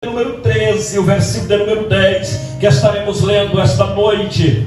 Número 13, o versículo de número 10, que estaremos lendo esta noite.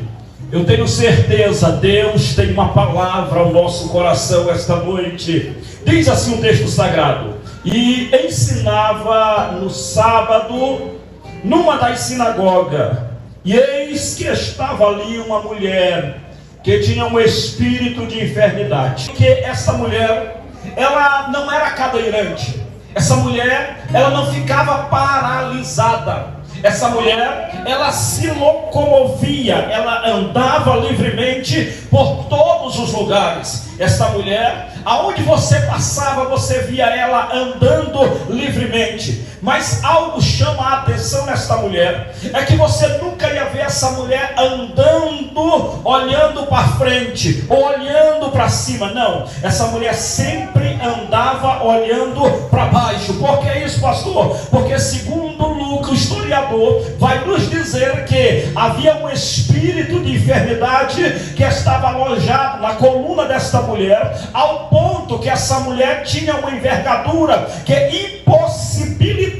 Eu tenho certeza, Deus tem uma palavra ao nosso coração esta noite. Diz assim o texto sagrado: e ensinava no sábado numa das sinagogas, e eis que estava ali uma mulher que tinha um espírito de enfermidade. Porque essa mulher, ela não era cadeirante. Essa mulher, ela não ficava paralisada. Essa mulher, ela se locomovia, ela andava livremente por todos os lugares. Essa mulher, aonde você passava, você via ela andando livremente. Mas algo chama a atenção nesta mulher, é que você nunca ia ver essa mulher andando, olhando para frente, ou olhando para cima. Não, essa mulher sempre andava olhando para baixo. Por que isso, pastor? Porque segundo Lucas, o historiador, vai nos dizer que havia um espírito de enfermidade que estava alojado na coluna desta mulher, ao ponto que essa mulher tinha uma envergadura que impossibilitava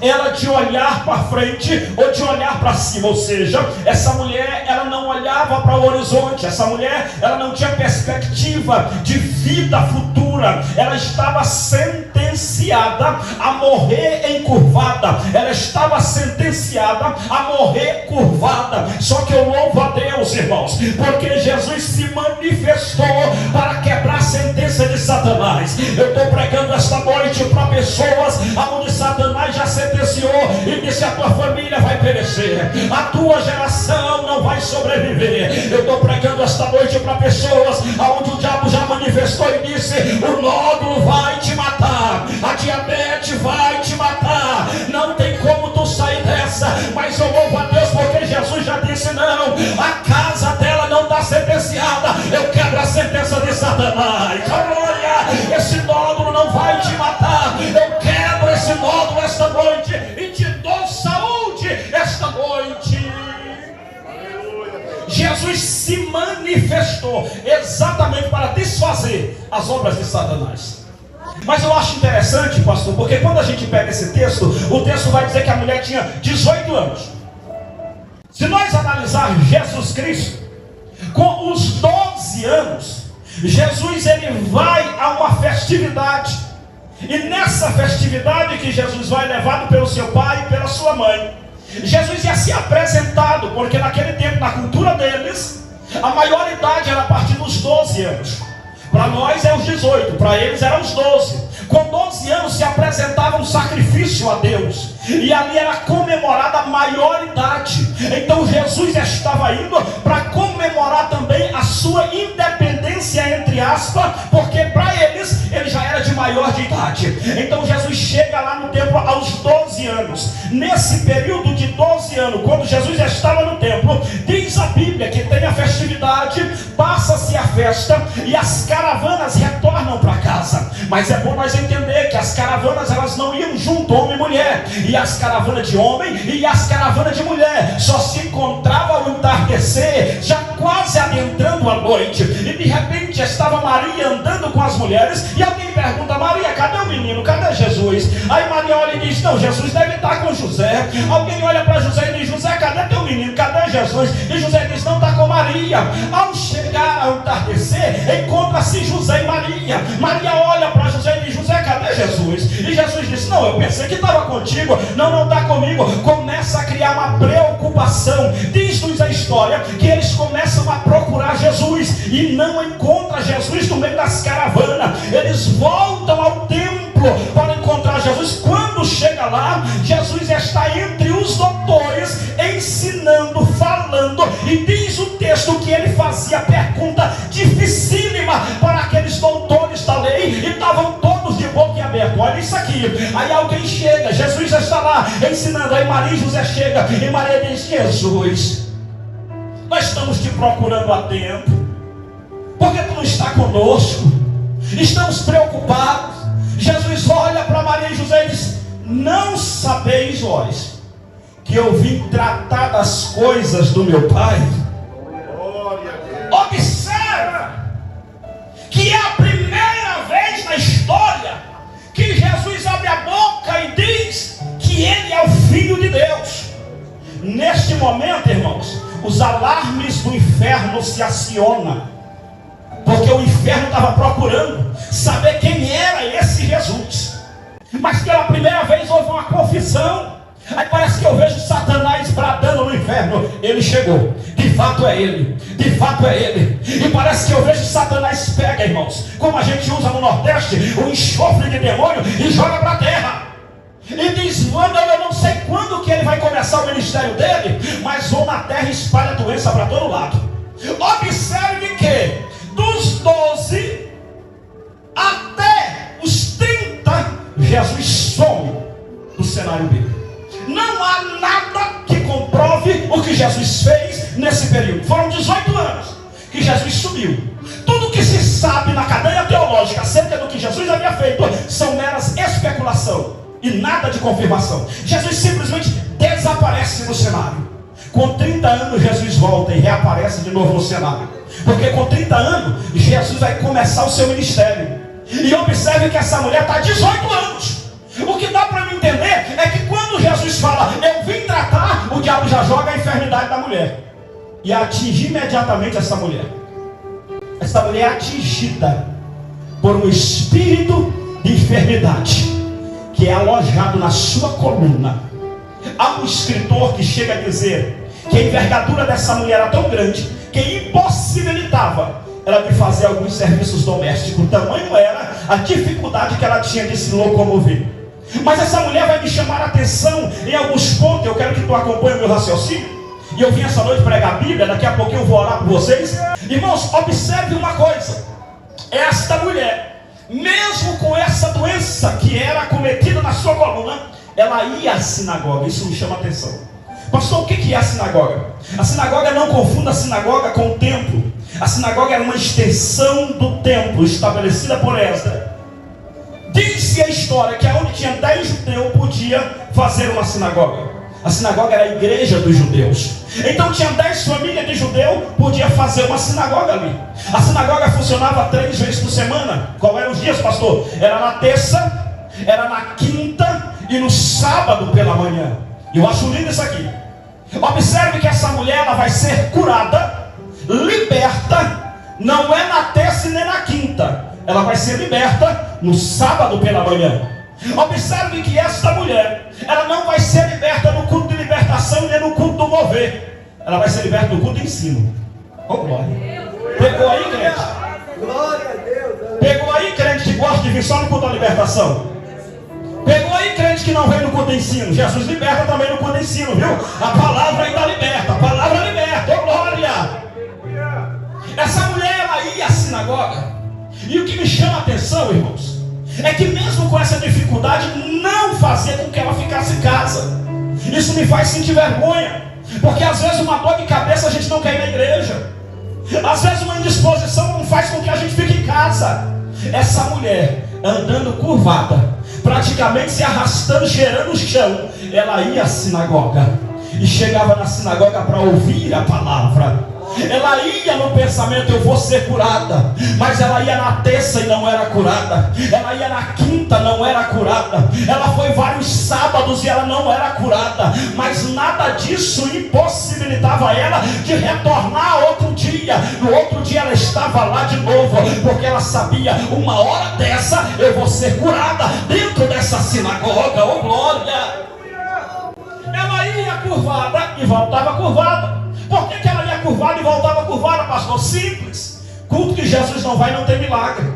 ela de olhar para frente ou de olhar para cima. Ou seja, essa mulher, ela não olhava para o horizonte. Essa mulher, ela não tinha perspectiva de vida futura. Ela estava sentenciada a morrer encurvada. Ela estava sentenciada a morrer curvada. Só que eu louvo a Deus, irmãos, porque Jesus se manifestou para quebrar a sentença de Satanás. Eu estou pregando esta noite para pessoas aonde Satanás já sentenciou e disse: a tua família vai perecer, a tua geração não vai sobreviver. Eu estou pregando esta noite para pessoas aonde o diabo já manifestou e disse: o nódulo vai te matar, a diabetes vai te matar, não tem como tu sair dessa. Mas eu louvo a Deus porque Jesus já disse: não, a casa dela não está sentenciada. Eu quebro a sentença de Satanás. Glória, esse nódulo não vai te matar. Eu quebro esse nódulo esta noite e te dou saúde esta noite. Jesus se manifestou exatamente para desfazer as obras de Satanás. Mas eu acho interessante, pastor, porque quando a gente pega esse texto, o texto vai dizer que a mulher tinha 18 anos. Se nós analisarmos Jesus Cristo, com os 12 anos, Jesus ele vai a uma festividade. E nessa festividade que Jesus vai, levado pelo seu pai e pela sua mãe, Jesus ia ser apresentado, porque naquele tempo, na cultura deles, a maioridade era a partir dos 12 anos. Para nós é os 18, para eles eram os 12. Com 12 anos se apresentava um sacrifício a Deus, e ali era comemorada a maioridade. Então Jesus estava indo para comemorar também a sua independência, entre aspas, porque para eles ele já era de maior de idade. Então Jesus chega lá no templo aos 12 anos. Nesse período de 12 anos, quando Jesus estava no templo, diz a Bíblia que tem a festividade, passa-se a festa e as caravanas retornam para casa. Mas é bom nós entender que as caravanas elas não iam junto, homem e mulher, e as caravanas de homem e as caravanas de mulher só se encontravam ao entardecer, já quase adentrando a noite. E de repente estava Maria andando com as mulheres, e alguém pergunta: Maria, cadê o menino? Cadê Jesus? Aí Maria olha e diz: não, Jesus deve estar com José. Alguém olha para José e diz: José, cadê teu menino? Cadê Jesus? E José diz: não, está com Maria. Ao chegar ao entardecer, encontra-se José e Maria. Maria olha para José e diz: José, cadê Jesus? E Jesus disse: não, eu pensei que estava contigo. Não está comigo. Começa a criar uma preocupação. Diz-nos a história que eles começam a procurar Jesus e não encontram Jesus no meio das caravanas. Eles voltam ao templo para encontrar Jesus. Quando chega lá, Jesus está entre os doutores, ensinando, falando, e diz o texto que ele fazia pergunta dificílima para aqueles doutores da lei, e estavam todos de boca aberta. Olha isso aqui. Aí alguém chega, Jesus já está lá ensinando. Aí Maria e José chega e Maria diz: Jesus, nós estamos te procurando há tempo, porque tu não está conosco, estamos preocupados. Jesus olha para Maria e José e diz: não sabeis vós que eu vim tratar das coisas do meu Pai? Observa que é a primeira vez na história que Jesus abre a boca e diz que que ele é o Filho de Deus. Neste momento, irmãos, os alarmes do inferno se acionam, porque o inferno estava procurando saber quem era esse Jesus. Mas pela primeira vez houve uma confissão. Aí parece que eu vejo Satanás bradando no inferno: ele chegou, de fato é ele, de fato é ele. E parece que eu vejo Satanás pega, irmãos, como a gente usa no Nordeste, o enxofre de demônio, e joga para a terra. E diz: mano, eu não sei quando que ele vai começar o ministério dele, mas vou na terra e espalha a doença para todo lado. Observe que dos 12 até os 30, Jesus some do cenário bíblico. Não há nada que comprove o que Jesus fez nesse período. Foram 18 anos que Jesus sumiu. Tudo que se sabe na cadeia teológica acerca do que Jesus havia feito são meras especulação e nada de confirmação. Jesus simplesmente desaparece no cenário. Com 30 anos Jesus volta e reaparece de novo no cenário, porque com 30 anos Jesus vai começar o seu ministério. E observe que essa mulher está 18 anos. O que dá para me entender é que quando Jesus fala: eu vim tratar, o diabo já joga a enfermidade da mulher e atinge imediatamente essa mulher. Essa mulher é atingida por um espírito de enfermidade que é alojado na sua coluna. Há um escritor que chega a dizer que a envergadura dessa mulher era tão grande que impossibilitava ela de fazer alguns serviços domésticos. O tamanho era a dificuldade que ela tinha de se locomover. Mas essa mulher vai me chamar a atenção em alguns pontos. Eu quero que tu acompanhe o meu raciocínio. E eu vim essa noite pregar a Bíblia. Daqui a pouquinho eu vou orar por vocês. Irmãos, observe uma coisa. Esta mulher, mesmo com essa doença que era cometida na sua coluna, ela ia à sinagoga. Isso me chama a atenção. Pastor, o que é a sinagoga? A sinagoga, não confunda a sinagoga com o templo. A sinagoga era uma extensão do templo estabelecida por Esdras. Diz-se a história que onde tinha 10 judeus podia fazer uma sinagoga. A sinagoga era a igreja dos judeus. Então tinha 10 famílias de judeu, podia fazer uma sinagoga ali. A sinagoga funcionava 3 vezes por semana. Qual eram os dias, pastor? Era na terça, era na quinta e no sábado pela manhã. Eu acho lindo isso aqui. Observe que essa mulher, ela vai ser curada, liberta, não é na terça e nem na quinta. Ela vai ser liberta no sábado pela manhã. Observe que esta mulher, ela não vai ser liberta no culto de libertação nem no culto do mover. Ela vai ser liberta no culto de ensino. Oh, glória. Pegou aí, crente? Glória a Deus. Pegou aí, crente que gosta de vir só no culto da libertação? Pegou aí, crente que não vem no culto de ensino? Jesus liberta também no culto de ensino, viu? A palavra ainda liberta. A palavra liberta. Oh, glória. Essa mulher, ela ia à sinagoga. E o que me chama a atenção, irmãos, é que mesmo com essa dificuldade, não fazia com que ela ficasse em casa. Isso me faz sentir vergonha, porque às vezes uma dor de cabeça a gente não quer ir na igreja. Às vezes uma indisposição não faz com que a gente fique em casa. Essa mulher, andando curvada, praticamente se arrastando, cheirando o chão, ela ia à sinagoga e chegava na sinagoga para ouvir a palavra. Ela ia no pensamento: eu vou ser curada. Mas ela ia na terça e não era curada. Ela ia na quinta, não era curada. Ela foi vários sábados e ela não era curada. Mas nada disso impossibilitava ela de retornar outro dia. No outro dia ela estava lá de novo, porque ela sabia: uma hora dessa eu vou ser curada dentro dessa sinagoga. Oh, glória! Ela ia curvada e voltava curvada. Por que ela ia curvada e voltava curvada, pastor? Simples. Culto que Jesus não vai, não tem milagre.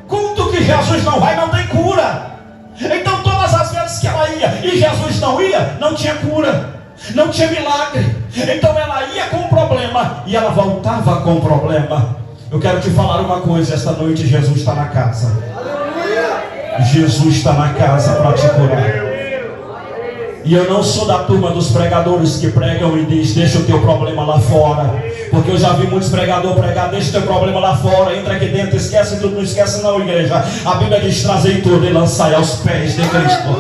Culto que Jesus não vai, não tem cura. Então todas as vezes que ela ia e Jesus não ia, não tinha cura, não tinha milagre. Então ela ia com problema e ela voltava com problema. Eu quero te falar uma coisa: esta noite Jesus está na casa. Jesus está na casa para te curar. E eu não sou da turma dos pregadores que pregam e diz: deixa o teu problema lá fora. Porque eu já vi muitos pregadores pregar: deixa o teu problema lá fora, entra aqui dentro, esquece tudo. Não esquece não, igreja. A Bíblia diz: trazei tudo e lançai aos pés de Cristo.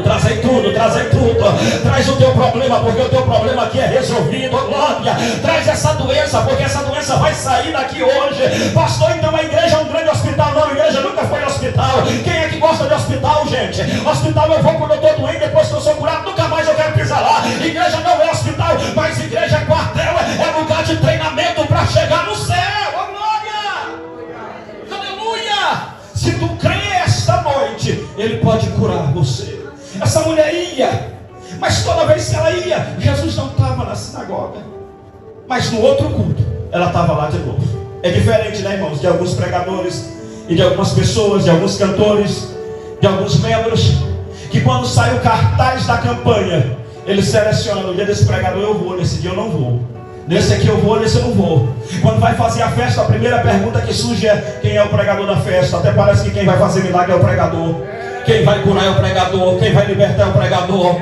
Trazei trazei tudo. Traz o teu problema, porque o teu problema aqui é resolvido. Glória. Traz essa doença, porque essa doença vai sair daqui hoje. Pastor, então a igreja é um grande hospital. Não, a igreja nunca foi hospital. Quem é que gosta de hospital, gente? Hospital eu vou quando eu estou doente, depois que eu sou curado, nunca mais eu quero pisar lá. Igreja não é hospital, mas igreja é quartel, é lugar de treinamento para chegar no céu. Oh, glória! Aleluia! Se tu crê esta noite, Ele pode curar você. Essa mulher ia, mas toda vez que ela ia, Jesus não estava na sinagoga. Mas no outro culto, ela estava lá de novo. É diferente, né, irmãos, de alguns pregadores e de algumas pessoas, de alguns cantores, de alguns membros, que quando sai o cartaz da campanha, eles selecionam: no dia desse pregador eu vou, nesse dia eu não vou. Nesse aqui eu vou, nesse eu não vou. Quando vai fazer a festa, a primeira pergunta que surge é: quem é o pregador da festa? Até parece que quem vai fazer milagre é o pregador. Quem vai curar é o pregador. Quem vai libertar é o pregador.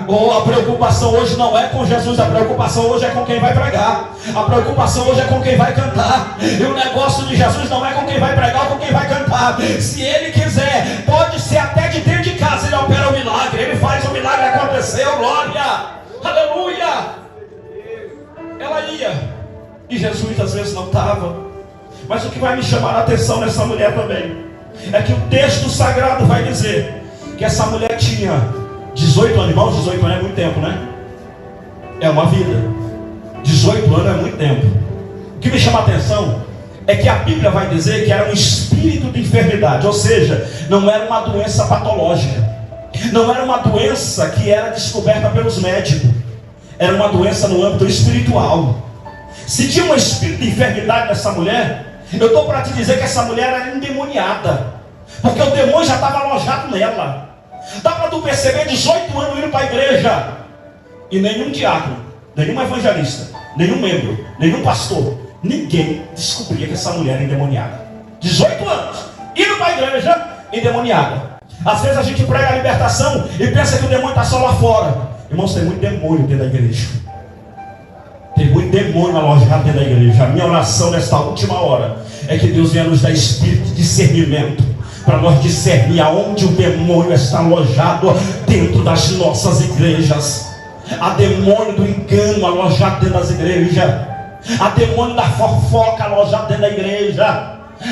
Ou a preocupação hoje não é com Jesus, a preocupação hoje é com quem vai pregar. A preocupação hoje é com quem vai cantar. E o negócio de Jesus não é com quem vai pregar ou com quem vai cantar. Se Ele quiser, pode ser até de dentro de casa, Ele opera o milagre. Ele faz o milagre acontecer. Glória, aleluia. Ela ia, e Jesus às vezes não estava. Mas o que vai me chamar a atenção nessa mulher também é que o texto sagrado vai dizer que essa mulher tinha 18 anos. Irmãos, 18 anos é muito tempo, né? É uma vida. 18 anos é muito tempo. O que me chama a atenção é que a Bíblia vai dizer que era um espírito de enfermidade. Ou seja, não era uma doença patológica. Não era uma doença que era descoberta pelos médicos. Era uma doença no âmbito espiritual. Se tinha um espírito de enfermidade nessa mulher, eu estou para te dizer que essa mulher era endemoniada, porque o demônio já estava alojado nela. Dá para tu perceber, 18 anos indo para a igreja, e nenhum diácono, nenhum evangelista, nenhum membro, nenhum pastor, ninguém descobria que essa mulher era endemoniada. 18 anos, indo para a igreja, endemoniada. Às vezes a gente prega a libertação e pensa que o demônio está só lá fora. Irmãos, tem muito demônio dentro da igreja. Tem muito demônio alojado dentro da igreja. A minha oração nesta última hora é que Deus venha nos dar espírito de discernimento, para nós discernir aonde o demônio está alojado dentro das nossas igrejas. Há demônio do engano alojado dentro das igrejas. Há demônio da fofoca alojado dentro da igreja.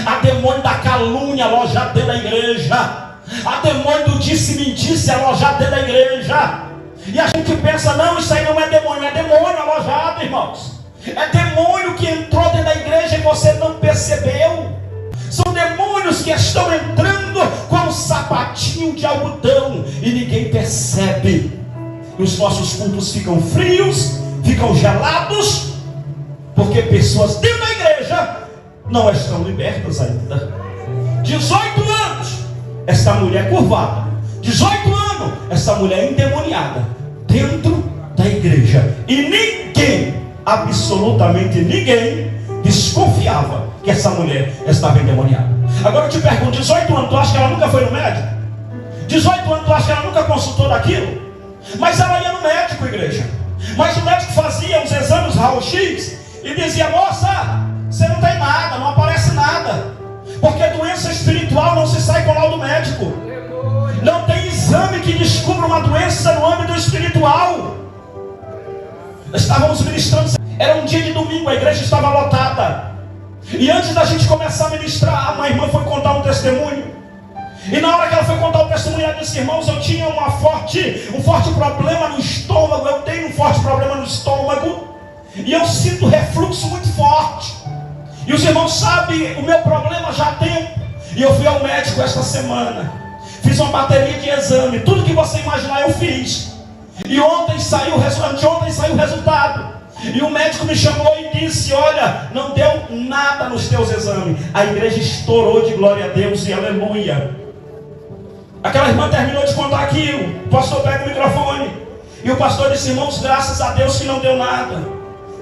Há demônio da calúnia alojado dentro da igreja. Há demônio do disse-me-disse alojado dentro da igreja. E a gente pensa: não, isso aí não é demônio. É demônio alojado, irmãos. É demônio que entrou dentro da igreja e você não percebeu. São demônios que estão entrando com um sapatinho de algodão e ninguém percebe. E os nossos cultos ficam frios, ficam gelados, porque pessoas dentro da igreja não estão libertas ainda. 18 anos, esta mulher curvada. 18 anos, essa mulher endemoniada dentro da igreja. E ninguém, absolutamente ninguém, desconfiava que essa mulher estava endemoniada. Agora eu te pergunto: 18 anos, tu acha que ela nunca foi no médico? 18 anos, tu acha que ela nunca consultou daquilo? Mas ela ia no médico, igreja. Mas o médico fazia os exames raio-x e dizia: moça, você não tem nada, não aparece nada, porque doença espiritual não se sai com laudo médico. Não tem exame que descubra uma doença no âmbito espiritual. Estávamos ministrando, era um dia de domingo, a igreja estava lotada. E antes da gente começar a ministrar, uma irmã foi contar um testemunho. E na hora que ela foi contar o testemunho, ela disse: irmãos, eu tinha um forte problema no estômago. Eu tenho um forte problema no estômago, e eu sinto refluxo muito forte. E os irmãos sabem o meu problema já há tempo. E eu fui ao médico esta semana, fiz uma bateria de exame, tudo que você imaginar eu fiz. E ontem saiu o resultado. E o médico me chamou e disse: olha, não deu nada nos teus exames. A igreja estourou de glória a Deus e aleluia. Aquela irmã terminou de contar aquilo. O pastor pega o microfone e o pastor disse: irmãos, graças a Deus que não deu nada.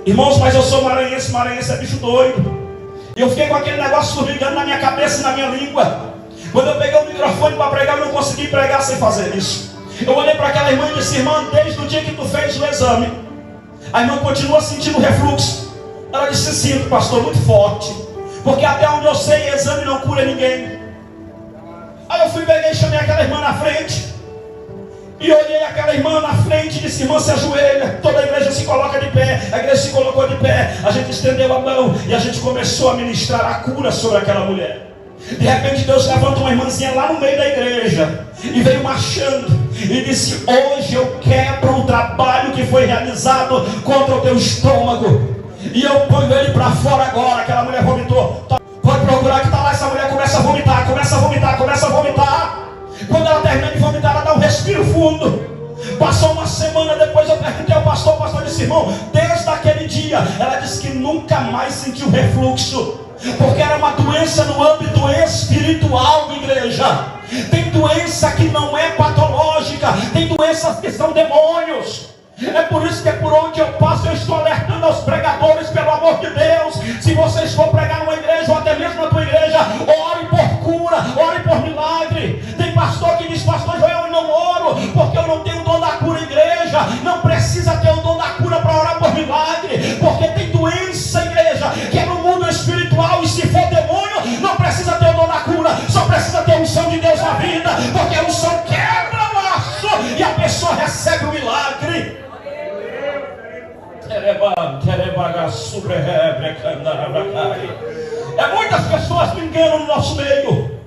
Irmãos, mas eu sou maranhense é bicho doido. E eu fiquei com aquele negócio forligando na minha cabeça e na minha língua. Quando eu peguei o microfone para pregar, eu não consegui pregar sem fazer isso. Eu olhei para aquela irmã e disse: irmã, desde o dia que tu fez o exame, a irmã continua sentindo refluxo. Ela disse: sinto, pastor, muito forte, porque até onde eu sei, exame não cura ninguém. Aí eu fui, peguei e chamei aquela irmã na frente. E olhei aquela irmã na frente e disse: irmã, se ajoelha. Toda a igreja se coloca de pé. A igreja se colocou de pé. A gente estendeu a mão e a gente começou a ministrar a cura sobre aquela mulher. De repente Deus levanta uma irmãzinha lá no meio da igreja e veio marchando e disse: hoje eu quebro o trabalho que foi realizado contra o teu estômago e eu ponho ele para fora agora. Aquela mulher vomitou. Pode procurar que está lá. Essa mulher começa a vomitar, começa a vomitar, começa a vomitar. Quando ela termina de vomitar, ela dá um respiro fundo. Passou uma semana depois, eu perguntei ao pastor. O pastor disse: irmão, desde aquele dia ela disse que nunca mais sentiu refluxo, porque era uma doença no âmbito espiritual, igreja. Tem doença que não é patológica, tem doenças que são demônios. É por isso que por onde eu passo eu estou alertando aos pregadores, pelo amor de Deus. Se vocês for pregar numa igreja, ou até mesmo na tua igreja, ore por cura, ore por milagre. Tem pastor que diz: pastor Joel, eu não oro porque eu não tenho o dom da cura. Igreja, não precisa ter o dom da cura para orar por milagre, porque tem doença, igreja, que é no mundo espiritual. E se for demônio, não precisa ter o dom da cura, só precisa ter a unção de Deus na vida, porque a unção quebra o laço e a pessoa recebe o milagre. É muitas pessoas que enganam no nosso meio.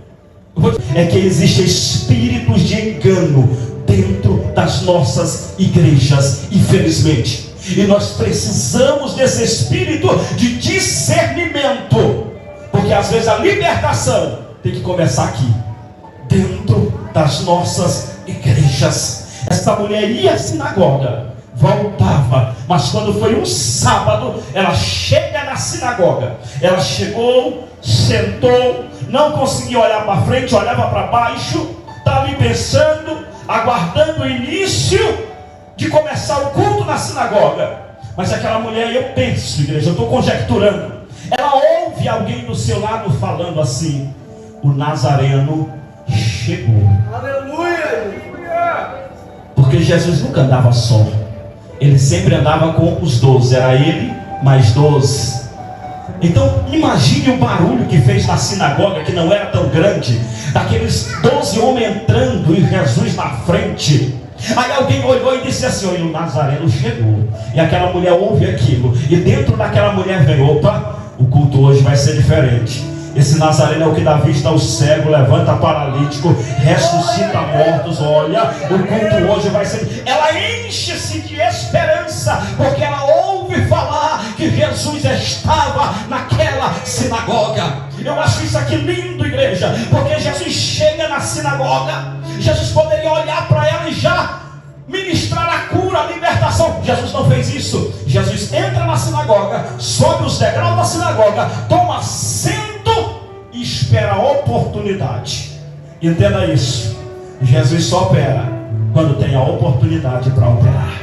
É que existem espíritos de engano dentro das nossas igrejas, infelizmente. E nós precisamos desse espírito de discernimento, porque às vezes a libertação tem que começar aqui, dentro das nossas igrejas. Essa mulher ia à sinagoga, voltava, mas quando foi um sábado, ela chega na sinagoga. Ela chegou, sentou, não conseguia olhar para frente, olhava para baixo, está ali pensando, aguardando o início de começar o culto na sinagoga. Mas aquela mulher, eu penso, igreja, eu estou conjecturando, ela ouve alguém do seu lado falando assim: o Nazareno chegou. Aleluia! Porque Jesus nunca andava só, ele sempre andava com os 12, era ele mais 12. Então imagine o barulho que fez na sinagoga, que não era tão grande, daqueles 12 homens entrando e Jesus na frente. Aí alguém olhou e disse assim: olha, o Nazareno chegou. E aquela mulher ouve aquilo, e dentro daquela mulher vem: opa, o culto hoje vai ser diferente. Esse Nazareno é o que dá vista ao cego, levanta paralítico, ressuscita mortos. Olha, o culto hoje vai ser. Ela enche-se de esperança, porque ela ouve falar que Jesus estava naquela sinagoga. Eu acho isso aqui lindo, igreja, porque Jesus chega na sinagoga. Jesus poderia olhar para ela e já ministrar a cura, a libertação. Jesus não fez isso. Jesus entra na sinagoga, sobe os degraus da sinagoga, toma assento e espera a oportunidade. Entenda isso: Jesus só opera quando tem a oportunidade para operar.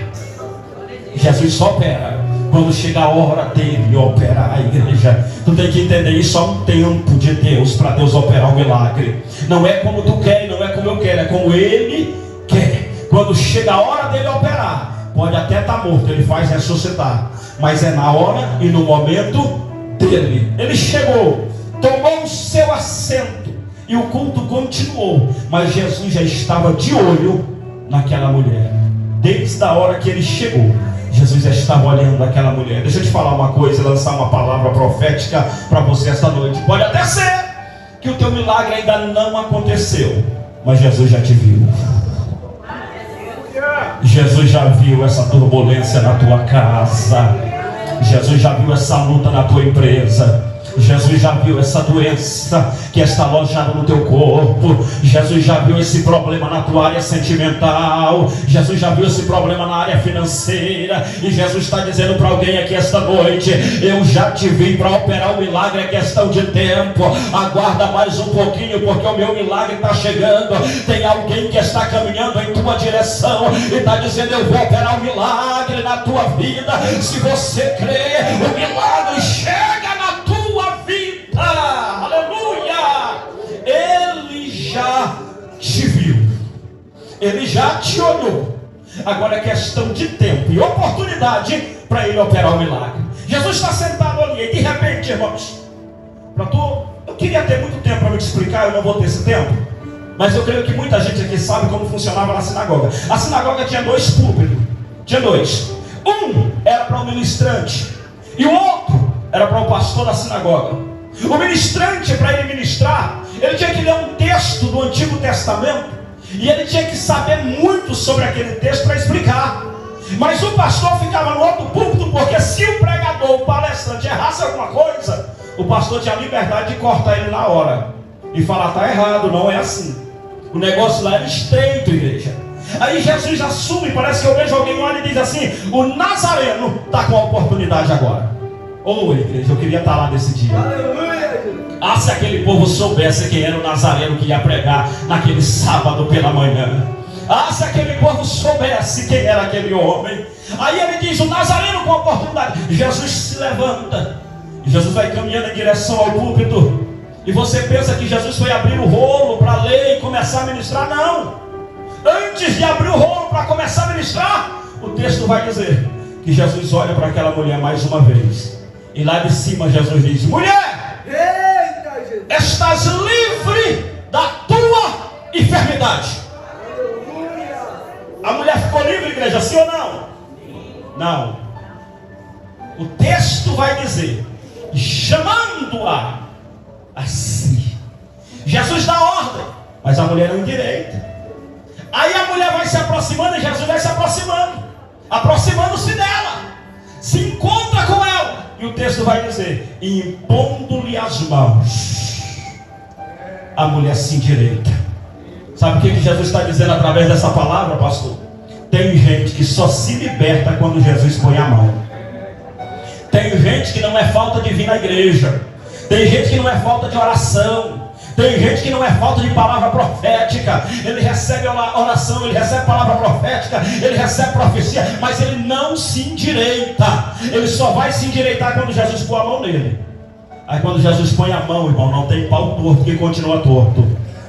Jesus só opera quando chega a hora dele operar. A igreja, tu tem que entender isso. Há um tempo de Deus para Deus operar o milagre. Não é como tu quer, não é como eu quero, é como ele quer. Quando chega a hora dele operar, pode até estar morto, ele faz ressuscitar, mas é na hora e no momento dele. Ele chegou, tomou o seu assento e o culto continuou, mas Jesus já estava de olho naquela mulher. Desde a hora que ele chegou, Jesus já estava olhando aquela mulher. Deixa eu te falar uma coisa, lançar uma palavra profética para você esta noite. Pode até ser que o teu milagre ainda não aconteceu, mas Jesus já te viu. Jesus já viu essa turbulência na tua casa. Jesus já viu essa luta na tua empresa. Jesus já viu essa doença que está alojada no teu corpo. Jesus já viu esse problema na tua área sentimental. Jesus já viu esse problema na área financeira. E Jesus está dizendo para alguém aqui esta noite: eu já te vi para operar o milagre, é questão de tempo. Aguarda mais um pouquinho, porque o meu milagre está chegando. Tem alguém que está caminhando em tua direção e está dizendo: eu vou operar o milagre na tua vida. Se você crê, o milagre chega na tua vida. Aleluia! Ele já te viu, ele já te olhou. Agora é questão de tempo e oportunidade para ele operar o milagre. Jesus está sentado ali e de repente, irmãos, eu queria ter muito tempo para me explicar, eu não vou ter esse tempo. Mas eu creio que muita gente aqui sabe como funcionava na sinagoga. A sinagoga tinha 2 púlpitos. Tinha 2. Um era para o ministrante e o outro era para o pastor da sinagoga. O ministrante, para ele ministrar, ele tinha que ler um texto do Antigo Testamento e ele tinha que saber muito sobre aquele texto para explicar. Mas o pastor ficava no outro púlpito, porque se o pregador, o palestrante errasse alguma coisa, o pastor tinha a liberdade de cortar ele na hora e falar: está errado, não é assim. O negócio lá era estreito, igreja. Aí Jesus assume, parece que eu vejo alguém olha e diz assim: o Nazareno está com a oportunidade agora. Ô igreja, eu queria estar lá nesse dia. Ah, se aquele povo soubesse quem era o Nazareno que ia pregar naquele sábado pela manhã. Ah, se aquele povo soubesse quem era aquele homem. Aí ele diz: o Nazareno com a oportunidade. Jesus se levanta. Jesus vai caminhando em direção ao púlpito. E você pensa que Jesus foi abrir o rolo para ler e começar a ministrar? Não. Antes de abrir o rolo para começar a ministrar, o texto vai dizer que Jesus olha para aquela mulher mais uma vez. E lá de cima Jesus diz: mulher, estás livre da tua enfermidade. A mulher ficou livre, igreja, sim ou não? Não. O texto vai dizer, chamando-a a si. Jesus dá ordem, mas a mulher não endireita. Aí a mulher vai se aproximando e Jesus vai se aproximando, aproximando-se dela, se encontra com ela. E o texto vai dizer: impondo-lhe as mãos, a mulher se endireita. Sabe o que Jesus está dizendo através dessa palavra, pastor? Tem gente que só se liberta quando Jesus põe a mão. Tem gente que não é falta de vir na igreja. Tem gente que não é falta de oração. Tem gente que não é falta de palavra profética. Ele recebe oração, ele recebe palavra profética, ele recebe profecia, mas ele não se endireita. Ele só vai se endireitar quando Jesus põe a mão nele. Aí quando Jesus põe a mão, irmão, não tem pau torto que continua torto.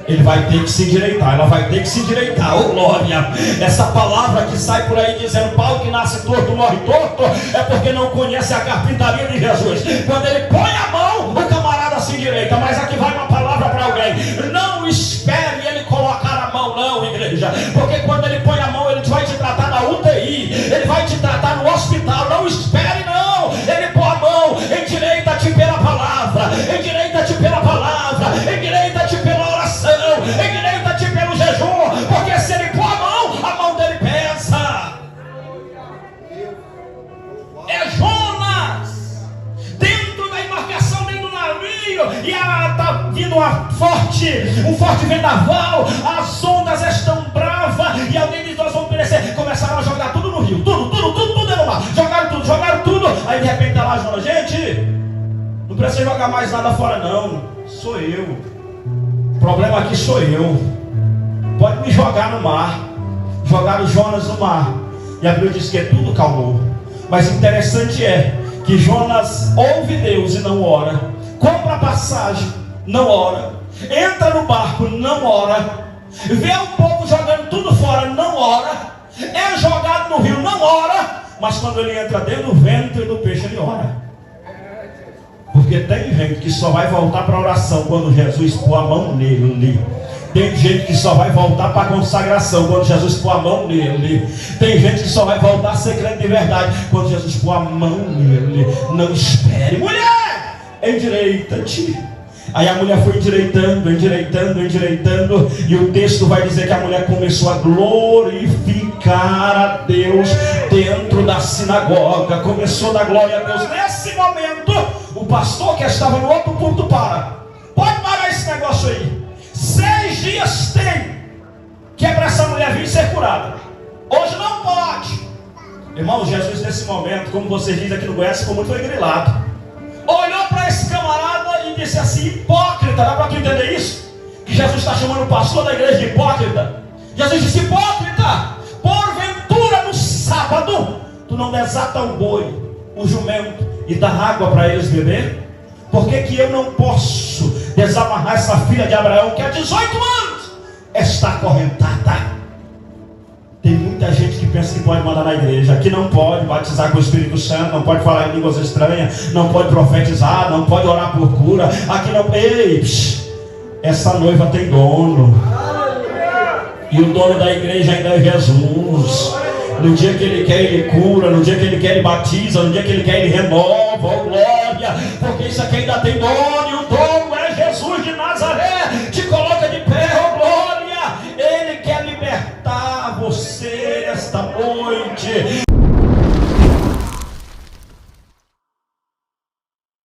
Ele vai ter que se endireitar, ela vai ter que se endireitar. Oh glória! Essa palavra que sai por aí dizendo pau que nasce torto, morre torto, é porque não conhece a carpintaria de Jesus. Quando ele põe a mão, o camarada se endireita. Mas aqui vai uma palavra para alguém: não espere ele colocar a mão não, igreja, porque quando ele põe a mão, ele vai te tratar na UTI, ele vai te tratar no hospital. Não espere não, ele põe a mão, endireita-te pela palavra, endireita-te pela palavra, endireita-te pela oração, endireita-te pelo jejum, porque se ele pôr a mão dele pesa. É Jonas dentro da embarcação, dentro do navio, e está vindo um forte vendaval, as ondas estão bravas, e alguém diz: nós vamos perecer. Começaram a jogar tudo no rio, tudo no mar, jogaram tudo, aí de repente está lá Jonas: gente, não precisa jogar mais nada fora não, sou eu. O problema aqui sou eu. Pode me jogar no mar. Jogaram Jonas no mar. E a Bíblia diz que tudo calmou. Mas interessante é que Jonas ouve Deus e não ora. Compra a passagem, não ora. Entra no barco, não ora. Vê o povo jogando tudo fora, não ora. É jogado no rio, não ora. Mas quando ele entra dentro do ventre do peixe, ele ora. Porque tem gente que só vai voltar para a oração quando Jesus pôr a mão nele. Tem gente que só vai voltar para a consagração quando Jesus pôr a mão nele. Tem gente que só vai voltar a ser crente de verdade quando Jesus pôr a mão nele. Não espere. Mulher, endireita-te. Aí a mulher foi endireitando, e o texto vai dizer que a mulher começou a glorificar a Deus dentro da sinagoga. Começou a dar glória a Deus. Nesse momento, o pastor que estava no outro ponto pode parar esse negócio aí. 6 dias tem que é para essa mulher vir ser curada. Hoje não pode. Irmão, Jesus nesse momento, como vocês dizem aqui no Goiás, ficou muito grilado. Olhou para esse camarada e disse assim: hipócrita. Dá para tu entender isso? Que Jesus está chamando o pastor da igreja de hipócrita. Jesus disse: hipócrita, porventura no sábado tu não desata o boi, o jumento, e dá água para eles beber? Por que eu não posso desamarrar essa filha de Abraão que há 18 anos está acorrentada? Tem muita gente que pensa que pode mandar na igreja, que não pode batizar com o Espírito Santo, não pode falar em línguas estranhas, não pode profetizar, não pode orar por cura. Aqui não. Ei, essa noiva tem dono. E o dono da igreja ainda é Jesus. No dia que Ele quer, Ele cura. No dia que Ele quer, Ele batiza. No dia que Ele quer, Ele renova. Oh, glória! Porque isso aqui ainda tem dono. E o dono é Jesus de Nazaré. Te coloca de pé, oh glória! Ele quer libertar você esta noite.